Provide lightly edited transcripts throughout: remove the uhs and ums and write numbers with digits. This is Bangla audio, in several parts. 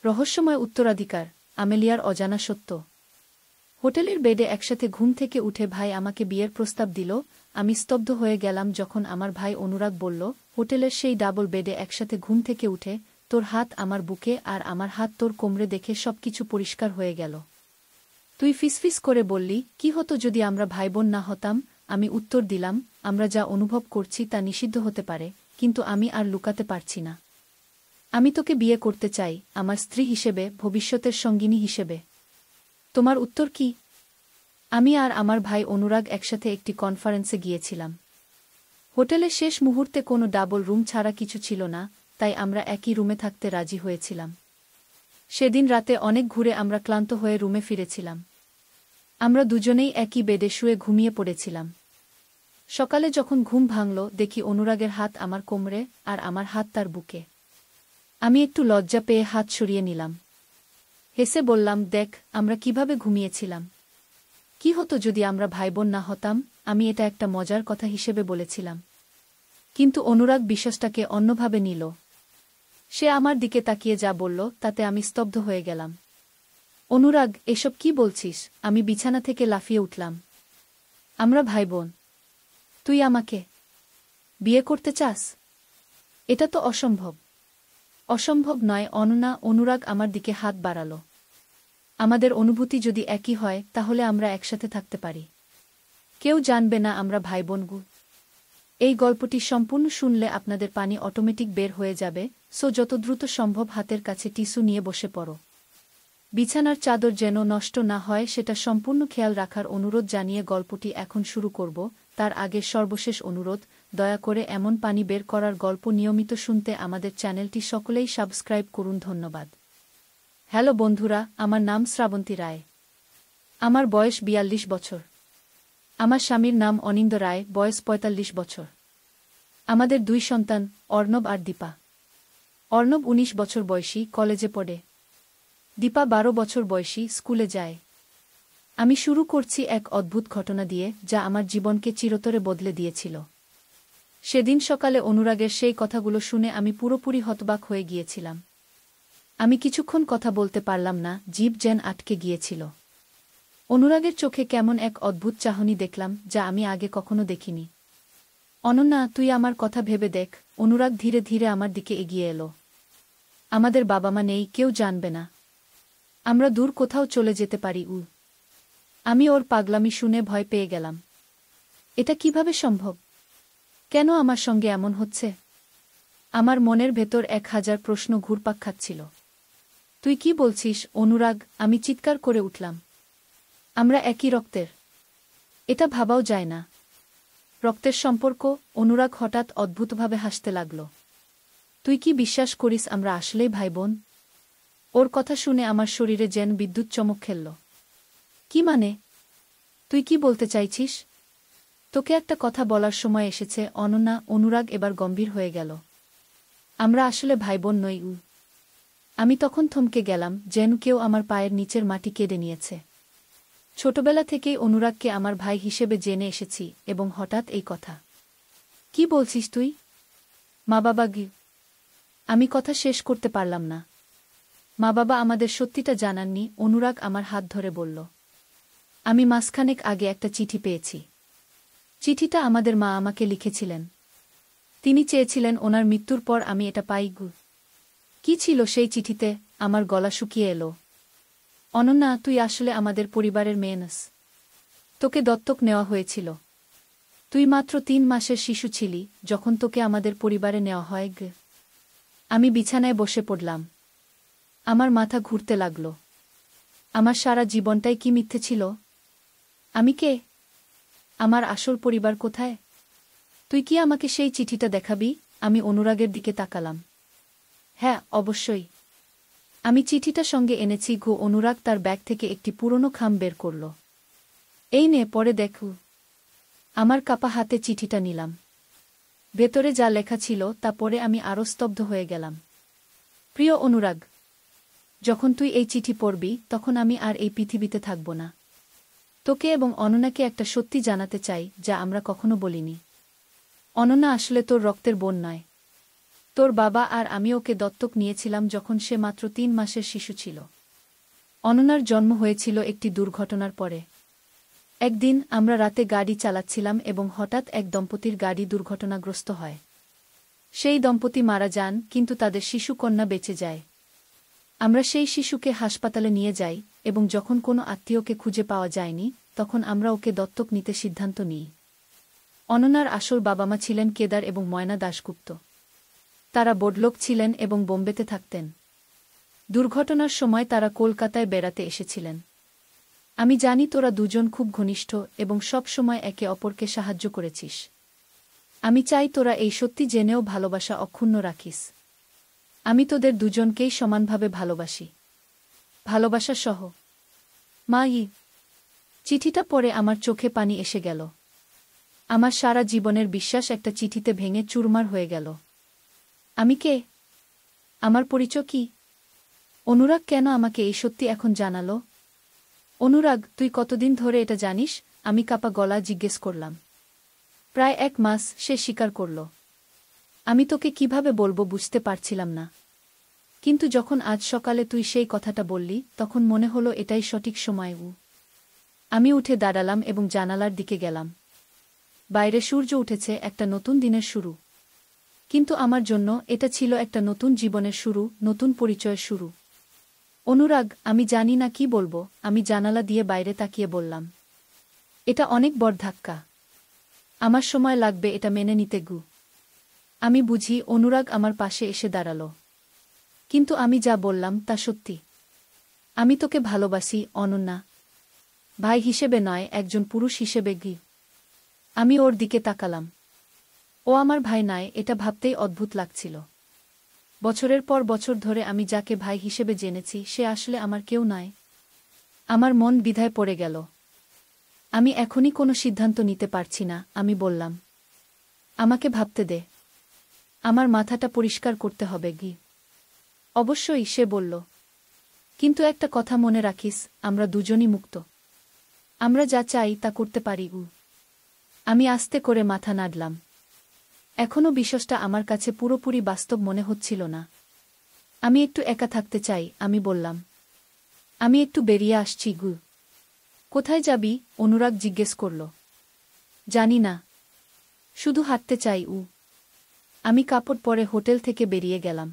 রহস্যময় উত্তরাধিকার, আমেলিয়ার অজানা সত্য। হোটেলের বেডে একসাথে ঘুম থেকে উঠে ভাই আমাকে বিয়ের প্রস্তাব দিল। আমি স্তব্ধ হয়ে গেলাম যখন আমার ভাই অনুরাগ বলল, হোটেলের সেই ডাবল বেডে একসাথে ঘুম থেকে উঠে, তোর হাত আমার বুকে আর আমার হাত তোর কোমরে দেখে সবকিছু পরিষ্কার হয়ে গেল। তুই ফিসফিস করে বললি, কি হতো যদি আমরা ভাইবোন না হতাম? আমি উত্তর দিলাম, আমরা যা অনুভব করছি তা নিষিদ্ধ হতে পারে, কিন্তু আমি আর লুকাতে পারছি না। আমি তোকে বিয়ে করতে চাই, আমার স্ত্রী হিসেবে, ভবিষ্যতের সঙ্গিনী হিসেবে। তোমার উত্তর কি? আমি আর আমার ভাই অনুরাগ একসাথে একটি কনফারেন্সে গিয়েছিলাম। হোটেলের শেষ মুহূর্তে কোনো ডাবল রুম ছাড়া কিছু ছিল না, তাই আমরা একই রুমে থাকতে রাজি হয়েছিলাম। সেদিন রাতে অনেক ঘুরে আমরা ক্লান্ত হয়ে রুমে ফিরেছিলাম। আমরা দুজনেই একই বেডে শুয়ে ঘুমিয়ে পড়েছিলাম। সকালে যখন ঘুম ভাঙল, দেখি অনুরাগের হাত আমার কোমরে আর আমার হাত তার বুকে। আমি একটু লজ্জা পেয়ে হাত সরিয়ে নিলাম। হেসে বললাম, দেখ আমরা কিভাবে ঘুমিয়েছিলাম। কি হতো যদি আমরা ভাইবোন না হতাম? আমি এটা একটা মজার কথা হিসেবে বলেছিলাম। কিন্তু অনুরাগ বিশ্বাসটাকে অন্যভাবে নিল। সে আমার দিকে তাকিয়ে যা বলল তাতে আমি স্তব্ধ হয়ে গেলাম। অনুরাগ, এসব কি বলছিস? আমি বিছানা থেকে লাফিয়ে উঠলাম। আমরা ভাইবোন? তুই আমাকে বিয়ে করতে চাস? এটা তো অসম্ভব। অসম্ভব নয় অনন্যা। অনুরাগ আমার দিকে হাত বাড়াল। আমাদের অনুভূতি যদি একই হয় তাহলে আমরা একসাথে থাকতে পারি। কেউ জানবে না আমরা ভাইবোন। এই গল্পটি সম্পূর্ণ শুনলে আপনাদের পানি অটোমেটিক বের হয়ে যাবে, সো যত দ্রুত সম্ভব হাতের কাছে টিস্যু নিয়ে বসে পড়ো। বিছানার চাদর যেন নষ্ট না হয় সেটা সম্পূর্ণ খেয়াল রাখার অনুরোধ জানিয়ে গল্পটি এখন শুরু করব। তার আগের সর্বশেষ অনুরোধ, দয়া করে এমন পানি বের করার গল্প নিয়মিত শুনতে আমাদের চ্যানেলটি সকলেই সাবস্ক্রাইব করুন। ধন্যবাদ। হ্যালো বন্ধুরা, আমার নাম শ্রাবন্তী রায়। আমার বয়স ৪২ বছর। আমার স্বামীর নাম অনিন্দ রায়, বয়স ৪৫ বছর। আমাদের ২ সন্তান, অর্ণব আর দীপা। অর্ণব ১৯ বছর বয়সী, কলেজে পড়ে। দীপা ১২ বছর বয়সী, স্কুলে যায়। আমি শুরু করছি এক অদ্ভুত ঘটনা দিয়ে, যা আমার জীবনকে চিরতরে বদলে দিয়েছিল। সেদিন সকালে অনুরাগের সেই কথাগুলো শুনে আমি পুরোপুরি হতবাক হয়ে গিয়েছিলাম। আমি কিছুক্ষণ কথা বলতে পারলাম না, জিভ যেন আটকে গিয়েছিল। অনুরাগের চোখে কেমন এক অদ্ভুত চাহনি দেখলাম, যা আমি আগে কখনো দেখিনি। অনন্যা, তুই আমার কথা ভেবে দেখ। অনুরাগ ধীরে ধীরে আমার দিকে এগিয়ে এলো। আমাদের বাবা মা নেই, কেউ জানবে না। আমরা দূর কোথাও চলে যেতে পারি। আমি ওর পাগলামি শুনে ভয় পেয়ে গেলাম। এটা কিভাবে সম্ভব? কেন আমার সঙ্গে এমন হচ্ছে? আমার মনের ভেতর ১০০০ প্রশ্ন ঘুরপাক খাচ্ছিল। তুই কি বলছিস অনুরাগ? আমি চিৎকার করে উঠলাম। আমরা একই রক্তের। এটা ভাবাও যায় না। রক্তের সম্পর্ক? অনুরাগ হঠাৎ অদ্ভুতভাবে হাসতে লাগল। তুই কি বিশ্বাস করিস আমরা আসলেই ভাইবোন? ওর কথা শুনে আমার শরীরে যেন বিদ্যুৎ চমক খেলল। কি মানে? তুই কি বলতে চাইছিস? তোকে একটা কথা বলার সময় এসেছে অনন্যা। অনুরাগ এবার গম্ভীর হয়ে গেল। আমরা আসলে ভাইবোন নই। আমি তখন থমকে গেলাম, যেন কেউ আমার পায়ের নিচের মাটি কেড়ে নিয়েছে। ছোটবেলা থেকেই অনুরাগকে আমার ভাই হিসেবে জেনে এসেছি, এবং হঠাৎ এই কথা। কি বলছিস তুই? মা বাবা আমি কথা শেষ করতে পারলাম না। মা বাবা আমাদের সত্যিটা জানাননি। অনুরাগ আমার হাত ধরে বলল, আমি মাসখানেক আগে একটা চিঠি পেয়েছি। চিঠিটা আমাদের মা আমাকে লিখেছিলেন। তিনি চেয়েছিলেন ওনার মৃত্যুর পর আমি এটা পাই। কি ছিল সেই চিঠিতে? আমার গলা শুকিয়ে এলো। অনন্যা, তুই আসলে আমাদের পরিবারের মেয়ে নস। তোকে দত্তক নেওয়া হয়েছিল। তুই মাত্র ৩ মাসের শিশু ছিলি যখন তোকে আমাদের পরিবারে নেওয়া হয়। আমি বিছানায় বসে পড়লাম। আমার মাথা ঘুরতে লাগল। আমার সারা জীবনটাই কি মিথ্যে ছিল? আমি কে? আমার আসল পরিবার কোথায়? তুই কি আমাকে সেই চিঠিটা দেখাবি? আমি অনুরাগের দিকে তাকালাম। হ্যাঁ, অবশ্যই। আমি চিঠিটা সঙ্গে এনেছি। অনুরাগ তার ব্যাগ থেকে একটি পুরনো খাম বের করল। এই নে, পরে দেখু। আমার কাপা হাতে চিঠিটা নিলাম। ভেতরে যা লেখা ছিল তা পড়ে আমি আরও স্তব্ধ হয়ে গেলাম। প্রিয় অনুরাগ, যখন তুই এই চিঠি পড়বি তখন আমি আর এই পৃথিবীতে থাকব না। তোকে এবং অনন্যাকে একটা সত্যি জানাতে চাই, যা আমরা কখনো বলিনি। অনন্যা আসলে তোর রক্তের বোন নয়। তোর বাবা আর আমি ওকে দত্তক নিয়েছিলাম যখন সে মাত্র 3 মাসের শিশু ছিল। অননার জন্ম হয়েছিল একটি দুর্ঘটনার পরে। একদিন আমরা রাতে গাড়ি চালাচ্ছিলাম এবং হঠাৎ এক দম্পতির গাড়ি দুর্ঘটনাগ্রস্ত হয়। সেই দম্পতি মারা যান, কিন্তু তাদের শিশু কন্যা বেঁচে যায়। আমরা সেই শিশুকে হাসপাতালে নিয়ে যাই এবং যখন কোনো আত্মীয়কে খুঁজে পাওয়া যায়নি, তখন আমরা ওকে দত্তক নিতে সিদ্ধান্ত নিই। অননার আসল বাবা-মা ছিলেন কেদার এবং ময়না দাশগুপ্ত। তারা বড়লোক ছিলেন এবং বোম্বেতে থাকতেন। দুর্ঘটনার সময় তারা কলকাতায় বেড়াতে এসেছিলেন। আমি জানি তোরা দুজন খুব ঘনিষ্ঠ এবং সব সময় একে অপরকে সাহায্য করেছিস। আমি চাই তোরা এই সত্যি জেনেও ভালোবাসা অক্ষুণ্ণ রাখিস। আমি তোদের দুজনকেই সমানভাবে ভালোবাসি। ভালোবাসা সহ, মা-ই। চিঠিটা পড়ে আমার চোখে পানি এসে গেল। আমার সারা জীবনের বিশ্বাস একটা চিঠিতে ভেঙে চুরমার হয়ে গেল। আমি কে? আমার পরিচয় কি? অনুরাগ কেন আমাকে এই সত্যি এখন জানালো? অনুরাগ, তুই কতদিন ধরে এটা জানিস? আমি কাপা গলা জিজ্ঞেস করলাম। প্রায় 1 মাস, সে স্বীকার করল। আমি তোকে কিভাবে বলবো বুঝতে পারছিলাম না, কিন্তু যখন আজ সকালে তুই সেই কথাটা বললি, তখন মনে হলো এটাই সঠিক সময়। আমি উঠে দাঁড়ালাম এবং জানালার দিকে গেলাম। বাইরে সূর্য উঠেছে, একটা নতুন দিনের শুরু। কিন্তু আমার জন্য এটা ছিল একটা নতুন জীবনের শুরু, নতুন পরিচয়ের শুরু। অনুরাগ, আমি জানি না কি বলবো। আমি জানালা দিয়ে বাইরে তাকিয়ে বললাম, এটা অনেক বড় ধাক্কা। আমার সময় লাগবে এটা মেনে নিতে। আমি বুঝি। অনুরাগ আমার পাশে এসে দাঁড়াল। কিন্তু আমি যা বললাম তা সত্যি। আমি তোকে ভালোবাসি, অনন্যা। ভাই হিসেবে নয়, একজন পুরুষ হিসেবে। আমি ওর দিকে তাকালাম। ও আমার ভাই নয়, এটা ভাবতেই অদ্ভুত লাগছিল। বছরের পর বছর ধরে আমি যাকে ভাই হিসেবে জেনেছি, সে আসলে আমার কেউ নয়। আমার মন দ্বিধায় পড়ে গেল। আমি এখনই কোনো সিদ্ধান্ত নিতে পারছি না, আমি বললাম। আমাকে ভাবতে দে। আমার মাথাটা পরিষ্কার করতে হবে। অবশ্যই, সে বলল। কিন্তু একটা কথা মনে রাখিস, আমরা দুজনই মুক্ত। আমরা যা চাই তা করতে পারি। আমি আস্তে করে মাথা নাড়লাম। এখনও বিশ্বাসটা আমার কাছে পুরোপুরি বাস্তব মনে হচ্ছিল না। আমি একটু একা থাকতে চাই, আমি বললাম। আমি একটু বেরিয়ে আসছি। কোথায় যাবি? অনুরাগ জিজ্ঞেস করল। জানি না, শুধু হাঁটতে চাই। আমি কাপড় পরে হোটেল থেকে বেরিয়ে গেলাম।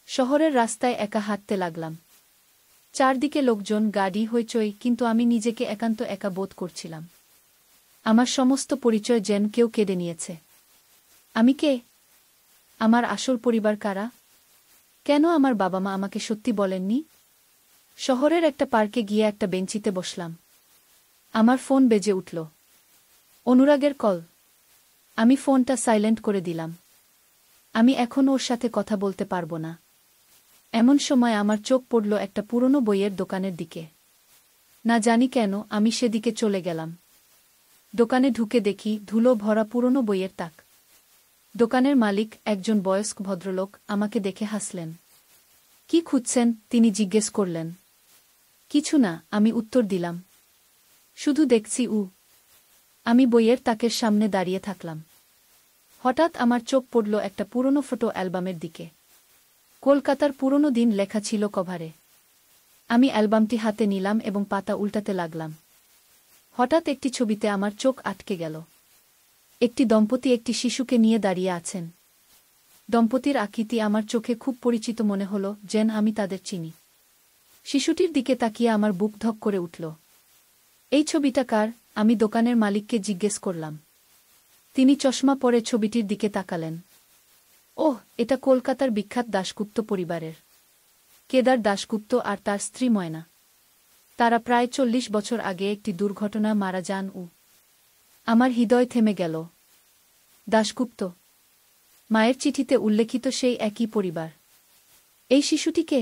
শহরের রাস্তায় একা হাঁটতে লাগলাম। চারদিকে লোকজন, গাড়ি, হইচই, কিন্তু আমি নিজেকে একান্ত একা বোধ করছিলাম। আমার সমস্ত পরিচয় যেন কেউ কেড়ে নিয়েছে। আমি কে? আমার আসল পরিবার কারা? কেন আমার বাবা-মা আমাকে সত্যি বলেননি? শহরের একটা পার্কে গিয়ে একটা বেঞ্চিতে বসলাম। আমার ফোন বেজে উঠল। অনুরাগের কল। আমি ফোনটা সাইলেন্ট করে দিলাম। আমি এখন ওর সাথে কথা বলতে পারবো না। এমন সময় আমার চোখ পড়ল একটা পুরনো বইয়ের দোকানের দিকে। না জানি কেন আমি সেদিকে চলে গেলাম। দোকানে ঢুকে দেখি ধুলো ভরা পুরনো বইয়ের তাক। দোকানের মালিক, একজন বয়স্ক ভদ্রলোক, আমাকে দেখে হাসলেন। কি খুঁজছেন? তিনি জিজ্ঞেস করলেন। কিছু না, আমি উত্তর দিলাম। শুধু দেখছি। আমি বইয়ের তাকের সামনে দাঁড়িয়ে থাকলাম। হঠাৎ আমার চোখ পড়ল একটা পুরনো ফটো অ্যালবামের দিকে। কলকাতার পুরনো দিন লেখা ছিল কভারে। আমি অ্যালবামটি হাতে নিলাম এবং পাতা উল্টাতে লাগলাম। হঠাৎ একটি ছবিতে আমার চোখ আটকে গেল। একটি দম্পতি একটি শিশুকে নিয়ে দাঁড়িয়ে আছেন। দম্পতির আকৃতি আমার চোখে খুব পরিচিত মনে হলো, যেন আমি তাদের চিনি। শিশুটির দিকে তাকিয়ে আমার বুক ধক করে উঠল। এই ছবিটা কার? আমি দোকানের মালিককে জিজ্ঞেস করলাম। তিনি চশমা পরে ছবিটির দিকে তাকালেন। ওহ, এটা কলকাতার বিখ্যাত দাশগুপ্ত পরিবারের কেদার দাশগুপ্ত আর তার স্ত্রী ময়না। তারা প্রায় 40 বছর আগে একটি দুর্ঘটনায় মারা যান। আমার হৃদয় থেমে গেল। দাশগুপ্ত, মায়ের চিঠিতে উল্লেখিত সেই একই পরিবার। এই শিশুটিকে?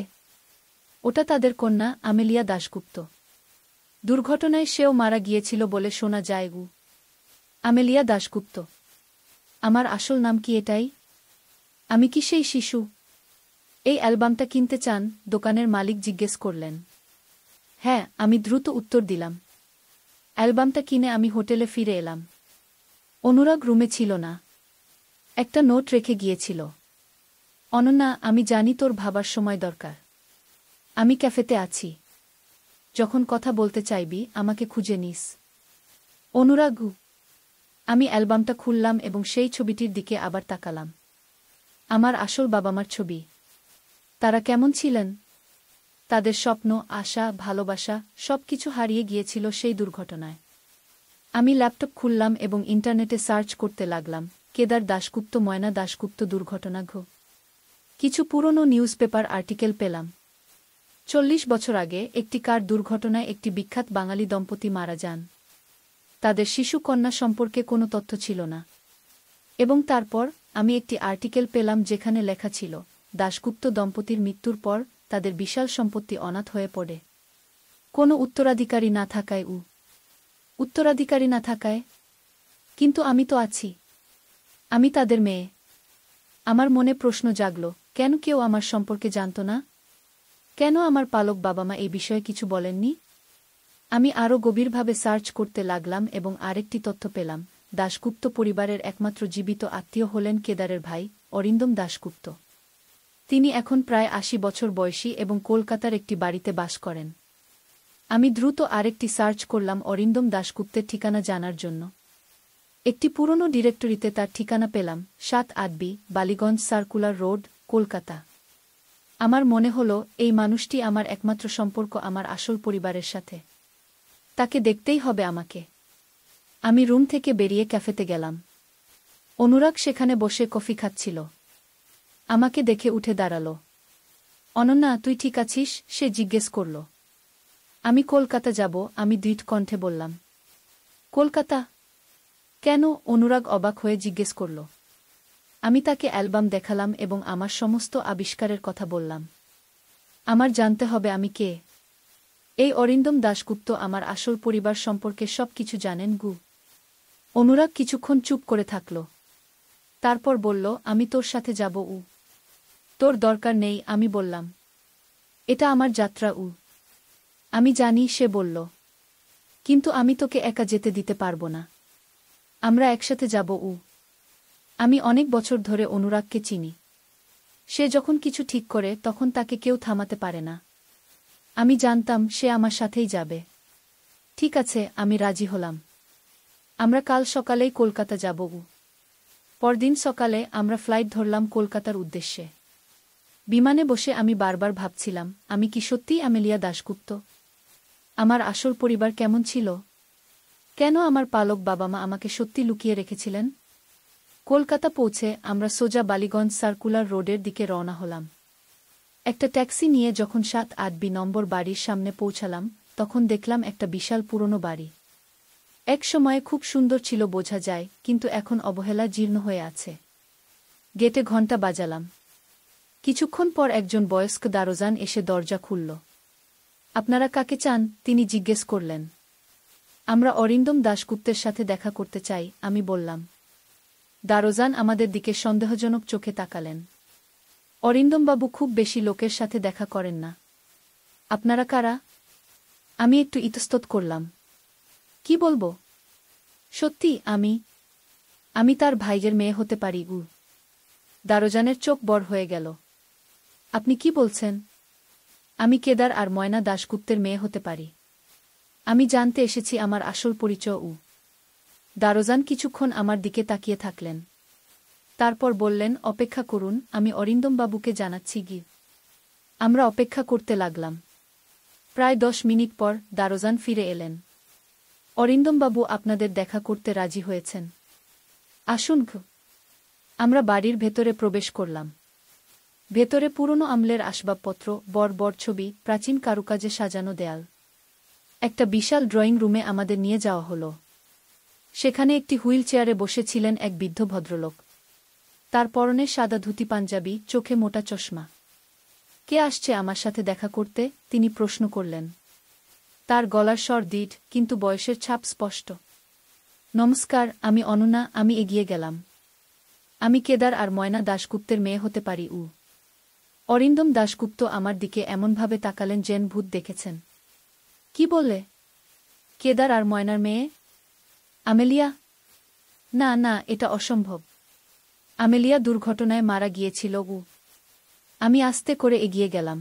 ওটা তাদের কন্যা আমেলিয়া দাশগুপ্ত। দুর্ঘটনায় সেও মারা গিয়েছিল বলে শোনা যায়। আমেলিয়া দাশগুপ্ত। আমার আসল নাম কি এটাই? আমি কি সেই শিশু? এই অ্যালবামটা কিনতে চান? দোকানের মালিক জিজ্ঞেস করলেন। হ্যাঁ, আমি দ্রুত উত্তর দিলাম। অ্যালবামটা কিনে আমি হোটেলে ফিরে এলাম। অনুরাগ রুমে ছিল না। একটা নোট রেখে গিয়েছিল। অনন্যা, আমি জানি তোর ভাবার সময় দরকার। আমি ক্যাফেতে আছি। যখন কথা বলতে চাইবি আমাকে খুঁজে নিস। অনুরাগ। আমি অ্যালবামটা খুললাম এবং সেই ছবিটির দিকে আবার তাকালাম। আমার আসল বাবা-মার ছবি। তারা কেমন ছিলেন? তাদের স্বপ্ন, আশা, ভালোবাসা সবকিছু হারিয়ে গিয়েছিল সেই দুর্ঘটনায়। আমি ল্যাপটপ খুললাম এবং ইন্টারনেটে সার্চ করতে লাগলাম, কেদার দাশগুপ্ত, ময়না দাশগুপ্ত দুর্ঘটনা। কিছু পুরনো নিউজ পেপার আর্টিকেল পেলাম। 40 বছর আগে একটি কার দুর্ঘটনায় একটি বিখ্যাত বাঙালি দম্পতি মারা যান। তাদের শিশু কন্যা সম্পর্কে কোনো তথ্য ছিল না। এবং তারপর আমি একটি আর্টিকেল পেলাম যেখানে লেখা ছিল, দাশগুপ্ত দম্পতির মৃত্যুর পর তাদের বিশাল সম্পত্তি অনাথ হয়ে পড়ে। কোনো উত্তরাধিকারী না থাকায়। উত্তরাধিকারী না থাকায়? কিন্তু আমি তো আছি। আমি তাদের মেয়ে। আমার মনে প্রশ্ন জাগল, কেন কেউ আমার সম্পর্কে জানত না? কেন আমার পালক বাবা-মা এই বিষয়ে কিছু বলেননি? আমি আরও গভীরভাবে সার্চ করতে লাগলাম এবং আরেকটি তথ্য পেলাম, দাশগুপ্ত পরিবারের একমাত্র জীবিত আত্মীয় হলেন কেদারের ভাই, অরিন্দম দাশগুপ্ত। তিনি এখন প্রায় 80 বছর বয়সী এবং কলকাতার একটি বাড়িতে বাস করেন। আমি দ্রুত আরেকটি সার্চ করলাম অরিন্দম দাশগুপ্তের ঠিকানা জানার জন্য। একটি পুরনো ডিরেক্টরিতে তার ঠিকানা পেলাম, 7-8B Ballygunge circular road, Kolkata. আমার মনে হলো এই মানুষটি আমার একমাত্র সম্পর্ক আমার আসল পরিবারের সাথে। তাকে দেখতেই হবে আমাকে। আমি রুম থেকে বেরিয়ে ক্যাফেতে গেলাম। অনুরাগ সেখানে বসে কফি খাচ্ছিল। আমাকে দেখে উঠে দাঁড়ালো। অনন্যা, তুই ঠিক আছিস? সে জিজ্ঞেস করল। আমি কলকাতা যাব, আমি দৃঢ় কণ্ঠে বললাম। কলকাতা? কেন? অনুরাগ অবাক হয়ে জিজ্ঞেস করল। আমি তাকে অ্যালবাম দেখালাম এবং আমার সমস্ত আবিষ্কারের কথা বললাম। আমার জানতে হবে আমি কে। এই অরিন্দম দাশগুপ্ত আমার আসল পরিবার সম্পর্কে সব কিছু জানেন। অনুরাগ কিছুক্ষণ চুপ করে থাকল। তারপর বলল, আমি তোর সাথে যাব। তোর দরকার নেই, আমি বললাম। এটা আমার যাত্রা। আমি জানি, সে বলল। কিন্তু আমি তোকে একা যেতে দিতে পারব না। আমরা একসাথে যাব। আমি অনেক বছর ধরে অনুরাগকে চিনি। সে যখন কিছু ঠিক করে তখন তাকে কেউ থামাতে পারে না। আমি জানতাম সে আমার সাথেই যাবে। ঠিক আছে, আমি রাজি হলাম। আমরা কাল সকালেই কলকাতা যাব। পরদিন সকালে আমরা ফ্লাইট ধরলাম কলকাতার উদ্দেশ্যে। বিমানে বসে আমি বারবার ভাবছিলাম, আমি কি সত্যিই আমেলিয়া দাশগুপ্ত? আমার আসল পরিবার কেমন ছিল? কেন আমার পালক বাবা-মা আমাকে সত্যি লুকিয়ে রেখেছিলেন? কলকাতা পৌঁছে আমরা সোজা বালিগঞ্জ সার্কুলার রোডের দিকে রওনা হলাম। একটা ট্যাক্সি নিয়ে যখন 7-8B নম্বর বাড়ির সামনে পৌঁছালাম, তখন দেখলাম একটা বিশাল পুরনো বাড়ি। এক সময়ে খুব সুন্দর ছিল বোঝা যায়, কিন্তু এখন অবহেলা জীর্ণ হয়ে আছে। গেটে ঘণ্টা বাজালাম। কিছুক্ষণ পর একজন বয়স্ক দারোজান এসে দরজা খুলল। আপনারা কাকে চান? তিনি জিজ্ঞেস করলেন। আমরা অরিন্দম দাশগুপ্তের সাথে দেখা করতে চাই, আমি বললাম। দারোজান আমাদের দিকে সন্দেহজনক চোখে তাকালেন। অরিন্দমবাবু খুব বেশি লোকের সাথে দেখা করেন না। আপনারা কারা? আমি একটু ইতস্তত করলাম। কি বলবো? সত্যি, আমি তার ভাইয়ের মেয়ে হতে পারি। দারোজানের চোখ বড় হয়ে গেল। আপনি কি বলছেন? আমি কেদার আর ময়না দাশগুপ্তের মেয়ে হতে পারি। আমি জানতে এসেছি আমার আসল পরিচয়। দারোজান কিছুক্ষণ আমার দিকে তাকিয়ে থাকলেন। তারপর বললেন, অপেক্ষা করুন, আমি অরিন্দমবাবুকে জানাচ্ছি। আমরা অপেক্ষা করতে লাগলাম। প্রায় 10 মিনিট পর দারোজান ফিরে এলেন। অরিন্দমবাবু আপনাদের দেখা করতে রাজি হয়েছেন। আসুন। আমরা বাড়ির ভেতরে প্রবেশ করলাম। ভেতরে পুরনো আমলের আসবাবপত্র, বড় ছবি, প্রাচীন কারুকাজে সাজানো দেয়াল। একটা বিশাল ড্রয়িং রুমে আমাদের নিয়ে যাওয়া হলো। সেখানে একটি হুইল চেয়ারে বসেছিলেন এক বৃদ্ধ ভদ্রলোক। তার পরনে সাদা ধুতি পাঞ্জাবি, চোখে মোটা চশমা। কে আসছে আমার সাথে দেখা করতে? তিনি প্রশ্ন করলেন। তার গলার স্বর দৃঢ়, কিন্তু বয়সের ছাপ স্পষ্ট। নমস্কার, আমি অনন্যা। আমি এগিয়ে গেলাম। আমি কেদার আর ময়না দাশগুপ্তের মেয়ে হতে পারি। অরিন্দম দাশগুপ্ত আমার দিকে এমনভাবে তাকালেন যেন ভূত দেখেছেন। কি বললে? কেদার আর ময়নার মেয়ে? আমেলিয়া? না, এটা অসম্ভব। আমেলিয়া দুর্ঘটনায় মারা গিয়েছিল। আমি আস্তে করে এগিয়ে গেলাম।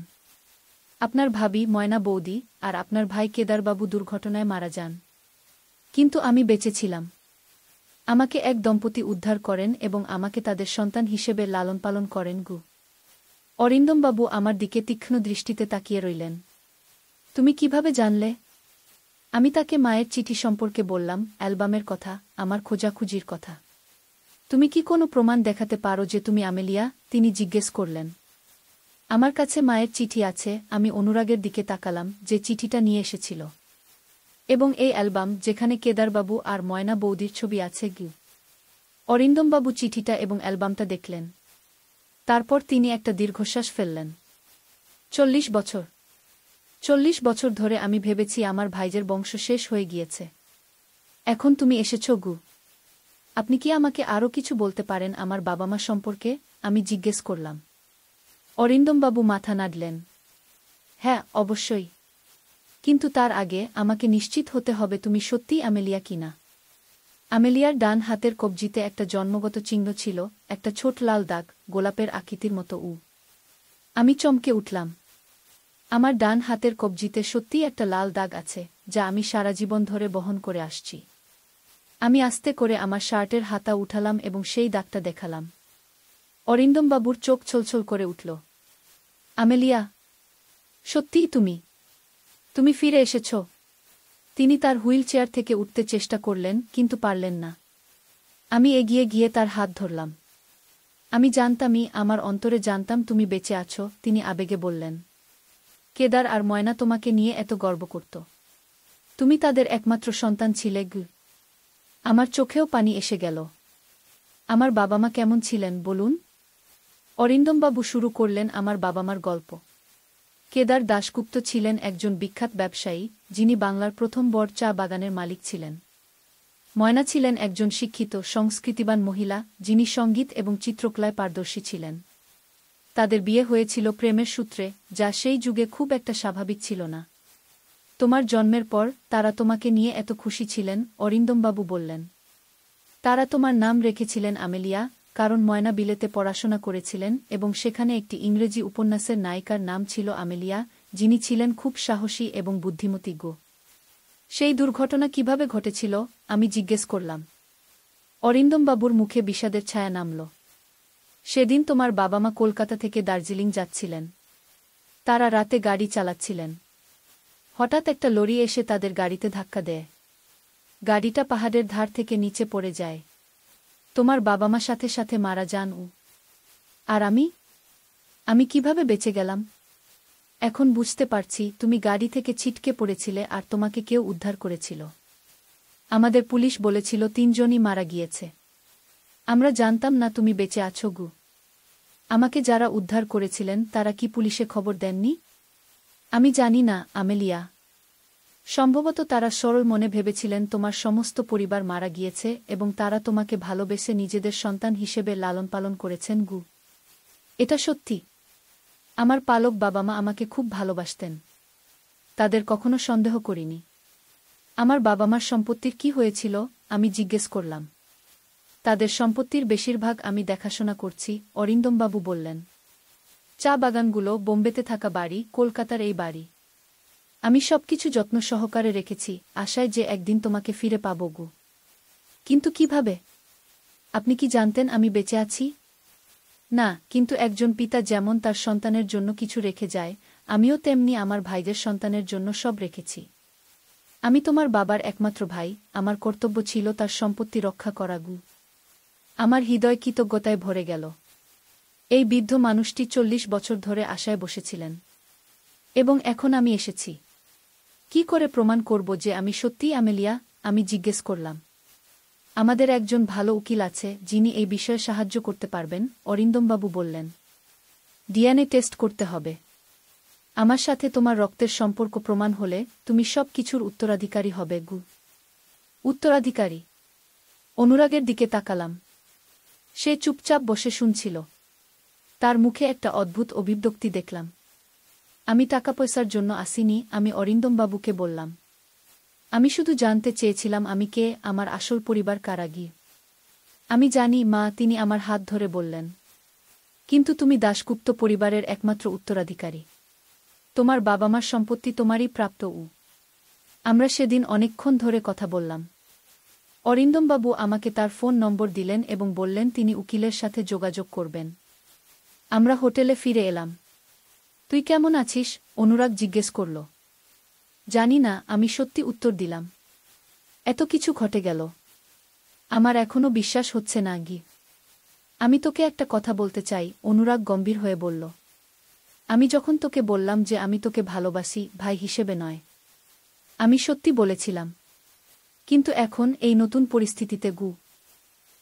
আপনার ভাবি ময়না বৌদি আর আপনার ভাই কেদারবাবু দুর্ঘটনায় মারা যান, কিন্তু আমি বেঁচে ছিলাম। আমাকে এক দম্পতি উদ্ধার করেন এবং আমাকে তাদের সন্তান হিসেবে লালন পালন করেন গু। অরিন্দমবাবু আমার দিকে তীক্ষ্ণ দৃষ্টিতে তাকিয়ে রইলেন। তুমি কিভাবে জানলে? আমি তাকে মায়ের চিঠি সম্পর্কে বললাম, অ্যালবামের কথা, আমার খোঁজাখুঁজির কথা। তুমি কি কোনো প্রমাণ দেখাতে পারো যে তুমি আমেলিয়া? তিনি জিজ্ঞেস করলেন। আমার কাছে মায়ের চিঠি আছে। আমি অনুরাগের দিকে তাকালাম, যে চিঠিটা নিয়ে এসেছিল, এবং এই অ্যালবাম যেখানে কেদারবাবু আর ময়না বৌদির ছবি আছে গু। অরিন্দমবাবু চিঠিটা এবং অ্যালবামটা দেখলেন। তারপর তিনি একটা দীর্ঘশ্বাস ফেললেন। 40 বছর 40 বছর ধরে আমি ভেবেছি আমার ভাইজের বংশ শেষ হয়ে গিয়েছে। এখন তুমি এসেছ গু। আপনি কি আমাকে আরও কিছু বলতে পারেন আমার বাবা মা সম্পর্কে? আমি জিজ্ঞেস করলাম। অরিন্দমবাবু মাথা নাড়লেন। হ্যাঁ, অবশ্যই। কিন্তু তার আগে আমাকে নিশ্চিত হতে হবে তুমি সত্যিই আমেলিয়া কিনা। আমেলিয়ার ডান হাতের কবজিতে একটা জন্মগত চিহ্ন ছিল, একটা ছোট লাল দাগ, গোলাপের আকৃতির মতো উ। আমি চমকে উঠলাম। আমার ডান হাতের কবজিতে সত্যিই একটা লাল দাগ আছে, যা আমি সারা জীবন ধরে বহন করে আসছি। আমি আস্তে করে আমার শার্টের হাতা উঠালাম এবং সেই দাগটা দেখালাম। অরিন্দমবাবুর চোখ ছলছল করে উঠল। আমেলিয়া, সত্যিই তুমি? তুমি ফিরে এসেছ? তিনি তার হুইল চেয়ার থেকে উঠতে চেষ্টা করলেন, কিন্তু পারলেন না। আমি এগিয়ে গিয়ে তার হাত ধরলাম। আমি জানতামই, আমার অন্তরে জানতাম তুমি বেঁচে আছো, তিনি আবেগে বললেন। কেদার আর ময়না তোমাকে নিয়ে এত গর্ব করত। তুমি তাদের একমাত্র সন্তান ছিলে গু। আমার চোখেও পানি এসে গেল। আমার বাবা মা কেমন ছিলেন বলুন? অরিন্দমবাবু শুরু করলেন আমার বাবা মার গল্প। কেদার দাশগুপ্ত ছিলেন একজন বিখ্যাত ব্যবসায়ী, যিনি বাংলার প্রথম বড় চা বাগানের মালিক ছিলেন। ময়না ছিলেন একজন শিক্ষিত, সংস্কৃতিবান মহিলা, যিনি সঙ্গীত এবং চিত্রকলায় পারদর্শী ছিলেন। তাদের বিয়ে হয়েছিল প্রেমের সূত্রে, যা সেই যুগে খুব একটা স্বাভাবিক ছিল না। তোমার জন্মের পর তারা তোমাকে নিয়ে এত খুশি ছিলেন, অরিন্দমবাবু বললেন। তারা তোমার নাম রেখেছিলেন আমেলিয়া, কারণ ময়না বিলেতে পড়াশোনা করেছিলেন এবং সেখানে একটি ইংরেজি উপন্যাসের নায়িকার নাম ছিল আমেলিয়া, যিনি ছিলেন খুব সাহসী এবং বুদ্ধিমতী গো। সেই দুর্ঘটনা কিভাবে ঘটেছিল? আমি জিজ্ঞেস করলাম। অরিন্দমবাবুর মুখে বিষাদের ছায়া নামল। সেদিন তোমার বাবা মা কলকাতা থেকে দার্জিলিং যাচ্ছিলেন। তারা রাতে গাড়ি চালাচ্ছিলেন। হঠাৎ একটা লরি এসে তাদের গাড়িতে ধাক্কা দেয়। গাড়িটা পাহাড়ের ধার থেকে নিচে পড়ে যায়। তোমার বাবা মা সাথে সাথে মারা যান। আর আমি কিভাবে বেঁচে গেলাম? এখন বুঝতে পারছি, তুমি গাড়ি থেকে ছিটকে পড়েছিলে আর তোমাকে কেউ উদ্ধার করেছিল। আমাদের পুলিশ বলেছিল 3 জনই মারা গিয়েছে। আমরা জানতাম না তুমি বেঁচে আছো গু। আমাকে যারা উদ্ধার করেছিলেন তারা কি পুলিশে খবর দেননি? আমি জানি না, আমেলিয়া। সম্ভবত তারা সরল মনে ভেবেছিলেন তোমার সমস্ত পরিবার মারা গিয়েছে এবং তারা তোমাকে ভালোবেসে নিজেদের সন্তান হিসেবে লালন পালন করেছেন গু। এটা সত্যি। আমার পালক বাবা মা আমাকে খুব ভালোবাসতেন। তাদের কখনো সন্দেহ করিনি। আমার বাবা মার সম্পত্তির কি হয়েছিল? আমি জিজ্ঞেস করলাম। তাদের সম্পত্তির বেশিরভাগ আমি দেখাশোনা করছি, অরিন্দমবাবু বললেন। চা বাগানগুলো, বোম্বেতে থাকা বাড়ি, কলকাতার এই বাড়ি, আমি সবকিছু যত্ন সহকারে রেখেছি, আশায় যে একদিন তোমাকে ফিরে পাব গু। কিন্তু কিভাবে? আপনি কি জানতেন আমি বেঁচে আছি? না, কিন্তু একজন পিতা যেমন তার সন্তানের জন্য কিছু রেখে যায়, আমিও তেমনি আমার ভাইদের সন্তানের জন্য সব রেখেছি। আমি তোমার বাবার একমাত্র ভাই, আমার কর্তব্য ছিল তার সম্পত্তি রক্ষা করা গু। আমার হৃদয় কৃতজ্ঞতায় ভরে গেল। এই বৃদ্ধ মানুষটি 40 বছর ধরে আশায় বসেছিলেন। এবং এখন আমি এসেছি। কি করে প্রমাণ করব যে আমি সত্যিই আমেলিয়া? আমি জিজ্ঞেস করলাম। আমাদের একজন ভালো উকিল আছে, যিনি এই বিষয়ে সাহায্য করতে পারবেন, অরিন্দমবাবু বললেন। ডিএনএ টেস্ট করতে হবে। আমার সাথে তোমার রক্তের সম্পর্ক প্রমাণ হলে তুমি সব কিছুর উত্তরাধিকারী হবে গু। উত্তরাধিকারী? অনুরাগের দিকে তাকালাম। সে চুপচাপ বসে শুনছিল। তার মুখে একটা অদ্ভুত অভিব্যক্তি দেখলাম। আমি টাকা পয়সার জন্য আসিনি, আমি অরিন্দমবাবুকে বললাম। আমি শুধু জানতে চেয়েছিলাম আমি কে, আমার আসল পরিবার কারা গিয়ে। আমি জানি মা, তিনি আমার হাত ধরে বললেন। কিন্তু তুমি দাশগুপ্ত পরিবারের একমাত্র উত্তরাধিকারী। তোমার বাবা মার সম্পত্তি তোমারই প্রাপ্য। আমরা সেদিন অনেকক্ষণ ধরে কথা বললাম। অরিন্দমবাবু আমাকে তার ফোন নম্বর দিলেন এবং বললেন তিনি উকিলের সাথে যোগাযোগ করবেন। আমরা হোটেলে ফিরে এলাম। তুই কেমন আছিস? অনুরাগ জিজ্ঞেস করল। জানি না, আমি সত্যি উত্তর দিলাম। এত কিছু ঘটে গেল, আমার এখনো বিশ্বাস হচ্ছে না। আমি তোকে একটা কথা বলতে চাই, অনুরাগ গম্ভীর হয়ে বলল। আমি যখন তোকে বললাম যে আমি তোকে ভালোবাসি, ভাই হিসেবে নয়, আমি সত্যি বলেছিলাম। কিন্তু এখন এই নতুন পরিস্থিতিতে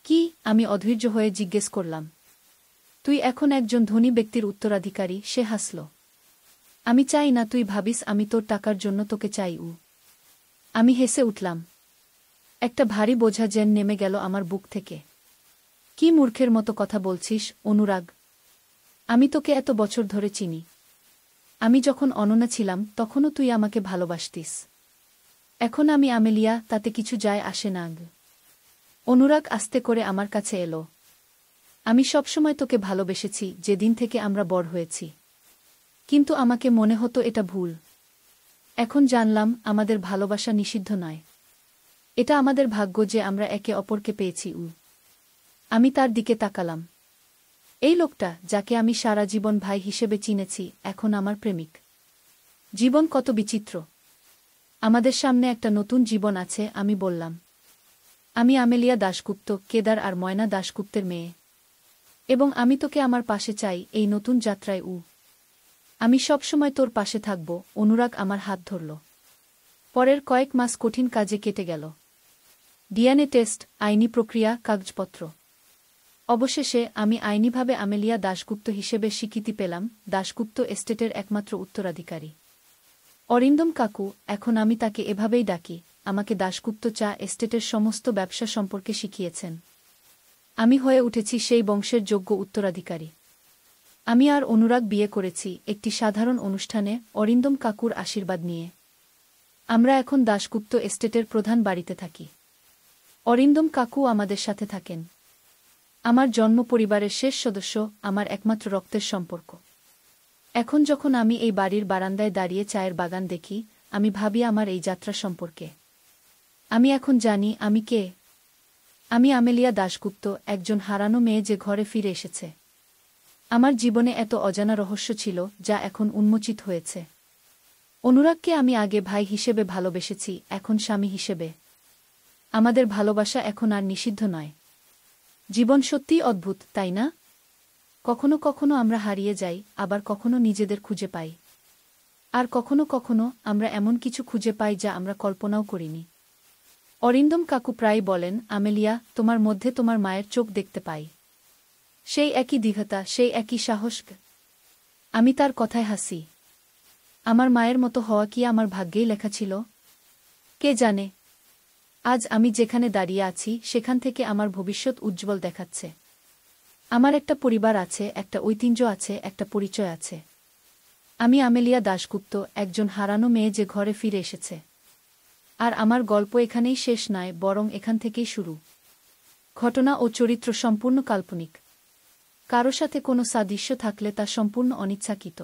কি? আমি অধৈর্য হয়ে জিজ্ঞেস করলাম। তুই এখন একজন ধনী ব্যক্তির উত্তরাধিকারী। সে হাসল। আমি চাই না তুই ভাবিস আমি তোর টাকার জন্য তোকে চাই। আমি হেসে উঠলাম। একটা ভারী বোঝা যেন নেমে গেল আমার বুক থেকে। কি মূর্খের মতো কথা বলছিস অনুরাগ? আমি তোকে এত বছর ধরে চিনি। আমি যখন অনন্যা ছিলাম তখনও তুই আমাকে ভালোবাসতিস। এখন আমি আমেলিয়া, তাতে কিছু যায় আসে না। অনুরাগ আস্তে করে আমার কাছে এলো। আমি সবসময় তোকে ভালোবেসেছি যেদিন থেকে আমরা বড় হয়েছি, কিন্তু আমাকে মনে হতো এটা ভুল। এখন জানলাম আমাদের ভালোবাসা নিষিদ্ধ নয়, এটা আমাদের ভাগ্য যে আমরা একে অপরকে পেয়েছি। আমি তার দিকে তাকালাম। এই লোকটা, যাকে আমি সারা জীবন ভাই হিসেবে চিনেছি, এখন আমার প্রেমিক। জীবন কত বিচিত্র! আমাদের সামনে একটা নতুন জীবন আছে। আমি বললাম, আমি আমেলিয়া দাশগুপ্ত, কেদার আর ময়না দাশগুপ্তের মেয়ে, এবং আমি তোকে আমার পাশে চাই এই নতুন যাত্রায়। আমি সবসময় তোর পাশে থাকব। অনুরাগ আমার হাত ধরল। পরের কয়েক মাস কঠিন কাজে কেটে গেল। ডিএনএ টেস্ট, আইনি প্রক্রিয়া, কাগজপত্র। অবশেষে আমি আইনিভাবে আমেলিয়া দাশগুপ্ত হিসেবে স্বীকৃতি পেলাম, দাশগুপ্ত এস্টেটের একমাত্র উত্তরাধিকারী। অরিন্দম কাকু, এখন আমি তাকে এভাবেই ডাকি, আমাকে দাশগুপ্ত চা এস্টেটের সমস্ত ব্যবসা সম্পর্কে শিখিয়েছেন। আমি হয়ে উঠেছি সেই বংশের যোগ্য উত্তরাধিকারী। আমি আর অনুরাগ বিয়ে করেছি একটি সাধারণ অনুষ্ঠানে, অরিন্দম কাকুর আশীর্বাদ নিয়ে। আমরা এখন দাশগুপ্ত এস্টেটের প্রধান বাড়িতে থাকি। অরিন্দম কাকু আমাদের সাথে থাকেন। আমার জন্ম পরিবারের শেষ সদস্য, আমার একমাত্র রক্তের সম্পর্ক। এখন যখন আমি এই বাড়ির বারান্দায় দাঁড়িয়ে চায়ের বাগান দেখি, আমি ভাবি আমার এই যাত্রা সম্পর্কে। আমি এখন জানি আমি কে। আমি আমেলিয়া দাশগুপ্ত, একজন হারানো মেয়ে যে ঘরে ফিরে এসেছে। আমার জীবনে এত অজানা রহস্য ছিল যা এখন উন্মোচিত হয়েছে। অনুরাগকে আমি আগে ভাই হিসেবে ভালোবেসেছি, এখন স্বামী হিসেবে। আমাদের ভালোবাসা এখন আর নিষিদ্ধ নয়। জীবন সত্যিই অদ্ভুত, তাই না? কখনো কখনো আমরা হারিয়ে যাই, আবার কখনো নিজেদের খুঁজে পাই। আর কখনো কখনো আমরা এমন কিছু খুঁজে পাই যা আমরা কল্পনাও করিনি। অরিন্দম কাকু প্রায় বলেন, আমেলিয়া, তোমার মধ্যে তোমার মায়ের চোখ দেখতে পাই। সেই একই দৃঢ়তা, সেই একই সাহস। আমি তার কথায় হাসি। আমার মায়ের মতো হওয়া কি আমার ভাগ্যেই লেখা ছিল? কে জানে। আজ আমি যেখানে দাঁড়িয়ে আছি সেখান থেকে আমার ভবিষ্যৎ উজ্জ্বল দেখাচ্ছে। আমার একটা পরিবার আছে, একটা ঐতিহ্য আছে, একটা পরিচয় আছে। আমি আমেলিয়া দাশগুপ্ত, একজন হারানো মেয়ে যে ঘরে ফিরে এসেছে। আর আমার গল্প এখানেই শেষ নয়, বরং এখান থেকেই শুরু। ঘটনা ও চরিত্র সম্পূর্ণ কাল্পনিক। কারো সাথে কোনো সাদৃশ্য থাকলে তা সম্পূর্ণ অনিচ্ছাকৃত।